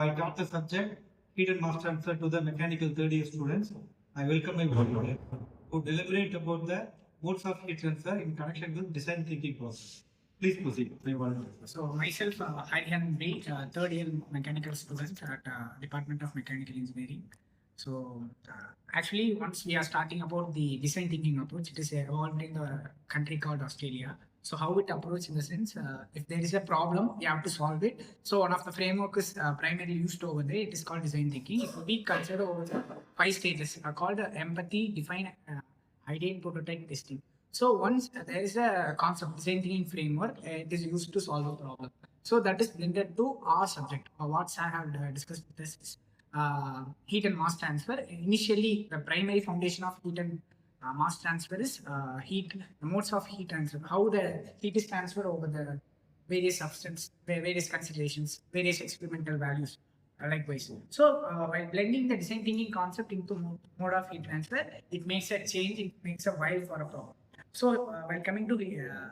I taught the subject heat and mass transfer to the mechanical third year students. I welcome my colleagues who deliberate about the modes of heat transfer in connection with design thinking process. Please proceed. So myself, I can be third year mechanical student at Department of Mechanical Engineering. So actually, once we are starting about the design thinking approach, it is evolved in the country called Australia. So how it approach in the sense, if there is a problem, we have to solve it. So one of the framework is primarily used over there. It is called design thinking. It will be considered over the 5 stages called empathy, define, ideate, prototype, testing. So once there is a concept design thinking framework, it is used to solve a problem. So that is blended to our subject. What I have discussed with this is heat and mass transfer. Initially, the primary foundation of heat and mass transfer is heat, the modes of heat transfer, how the heat is transferred over the various substance, various considerations, various experimental values. Likewise. So, while blending the design thinking concept into mode of heat transfer, it makes a change, it makes a while for a problem. So, while coming to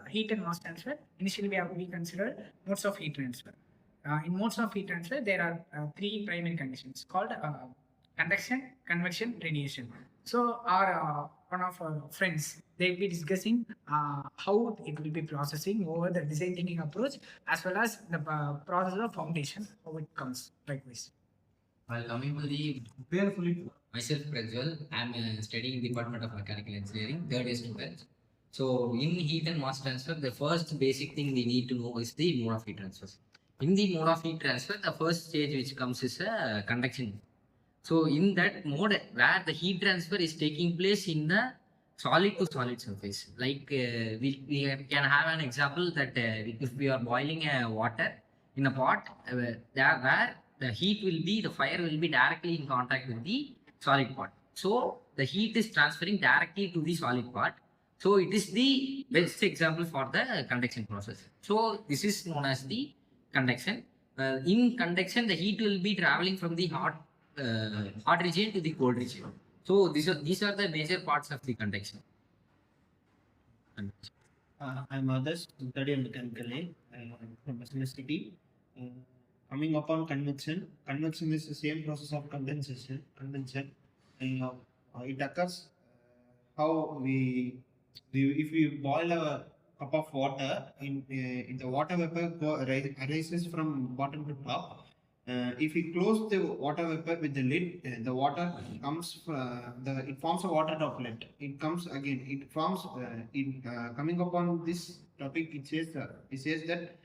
heat and mass transfer, initially we considered modes of heat transfer. In modes of heat transfer, there are three primary conditions called conduction, convection, radiation. So, our one of our friends, they will be discussing how it will be processing over the design thinking approach as well as the process of foundation, how it comes likewise. While coming to the Carefully. myself Prajwal, I'm studying Department of Mechanical Engineering, third year student. So in heat and mass transfer, the first basic thing we need to know is the mode of heat transfer. In the mode of heat transfer, the first stage which comes is conduction. So in that mode where the heat transfer is taking place in the solid to solid surface, like we can have an example that if we are boiling water in a pot, there where the heat will be, the fire will be directly in contact with the solid pot. So the heat is transferring directly to the solid part. So it is the best example for the conduction process. So this is known as the conduction. In conduction, the heat will be traveling from the hot region to the cold region. So these are the major parts of the conduction. I'm others, third year mechanical from SNS City. Coming upon convection, convection is the same process of condensation. It occurs how if we boil a cup of water, in the water vapor arises from bottom to top. If we close the water vapor with the lid, the water comes. It forms a water droplet. It comes again. It forms. Coming upon this topic, it says that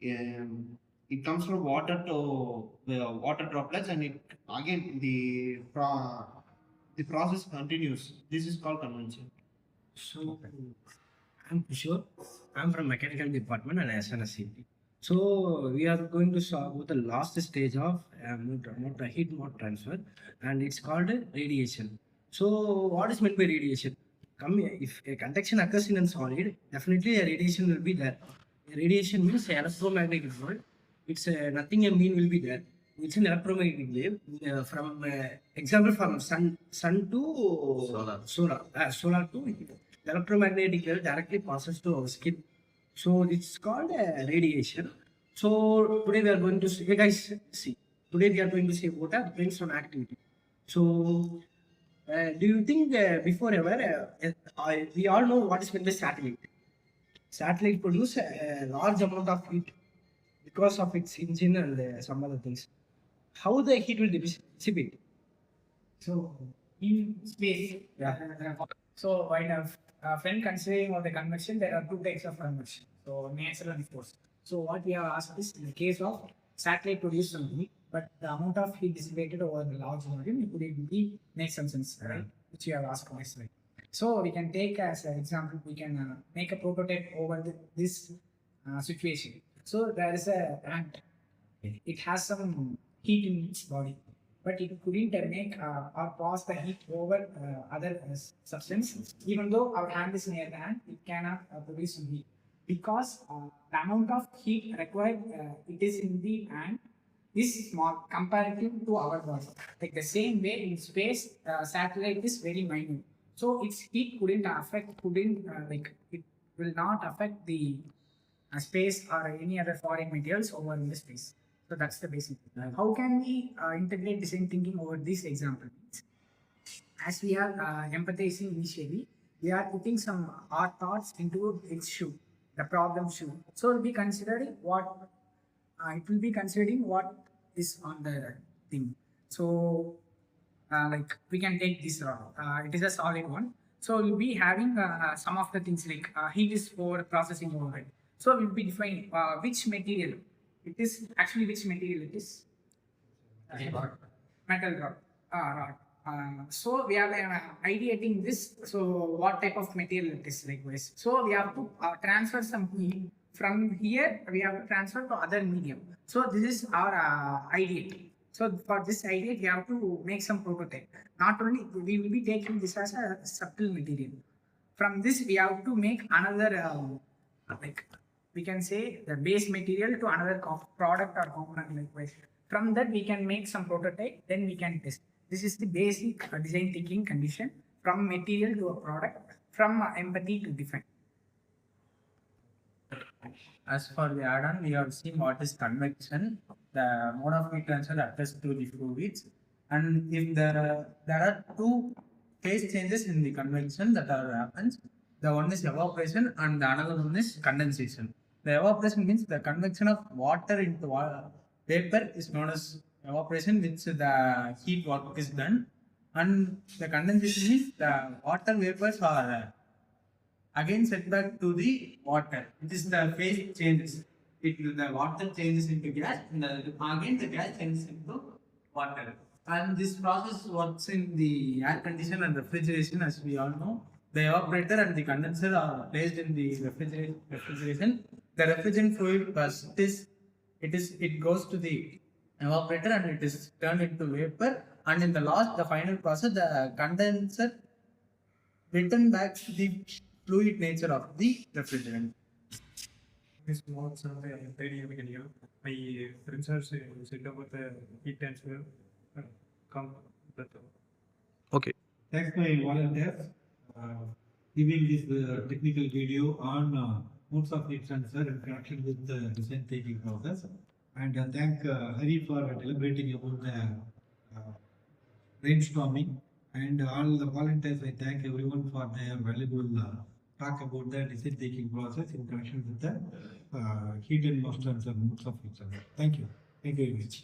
it comes from water to water droplets, and it again the process continues. This is called convection. So, I'm sure I'm from mechanical department and SNS. So we are going to solve with the last stage of heat mode transfer, and it's called radiation. So what is meant by radiation? If a conduction occurs in a solid, definitely a radiation will be there. Radiation means electromagnetic wave. It's nothing a mean will be there. It's an electromagnetic wave from example from sun to solar to electromagnetic wave directly passes to our skin. So it's called radiation. So today we are going to see, hey guys, see. Today we are going to see about a brainstorm activity. So do you think before ever, we all know what is meant by satellite? Satellite produce a large amount of heat because of its engine and some other things. How the heat will dissipate? So in space, so while a friend considering of the convection, there are two types of convection. So natural and forced. So what we have asked is in the case of satellite produce some heat, but the amount of heat dissipated over the large volume, it would be make some sense, right? Which you have asked nicely. So we can take as an example, we can make a prototype over this situation. So there is a ant. It has some heat in its body, but it couldn't make or pass the heat over other substance. Even though our hand is near the ant, it cannot produce some heat because the amount of heat required it is in the ant is small comparative to our body. Like the same way in space, satellite is very minute, so its heat it will not affect the space or any other foreign materials over in the space. So that's the basic. How can we integrate design thinking over this example? As we are empathizing initially, we are putting some our thoughts into its shoe, the problem shoe. So we'll be considering what it will be considering what is on the thing. So like we can take this route. It is a solid one. So we'll be having some of the things like heat is for processing overhead. So we'll be defining which material it is, actually which material it is. Metal rod. Rod. So we are ideating this. So what type of material it is likewise. So we have to transfer some heat from here. We have to transfer to other medium. So this is our ideate. So for this ideate, we have to make some prototype. Not only we will be taking this as a subtle material. From this, we have to make another like we can say the base material to another product or component likewise. From that, we can make some prototype. Then we can test. This is the basic design thinking condition from material to a product, from empathy to define. As for the add-on, we have seen what is convection, the mode of heat transfer occurs to the fluids, and if there are two phase changes in the convection that are happens, the one is evaporation and the another one is condensation. The evaporation means the convection of water into vapor is known as evaporation, which the heat work is done, and the condensation means the water vapors are again set back to the water. It is the phase changes. The water changes into gas, and again the gas changes into water. And this process works in the air condition and refrigeration, as we all know. The evaporator and the condenser are placed in the refrigeration. The refrigerant fluid first it goes to the evaporator and it is turned into vapor. And in the final process, the condenser return back to the fluid nature of the refrigerant. This modes of the ideal mechanical. My research said about the heat transfer. Okay. Thanks, my volunteers, giving this technical video on modes of heat transfer in connection with the design thinking process. And thank Hari for deliberating about the brainstorming. And all the volunteers, I thank everyone for their valuable talk about the design thinking process in connection with the heat and mass transfer modes of heat transfer. Thank you. Thank you very much.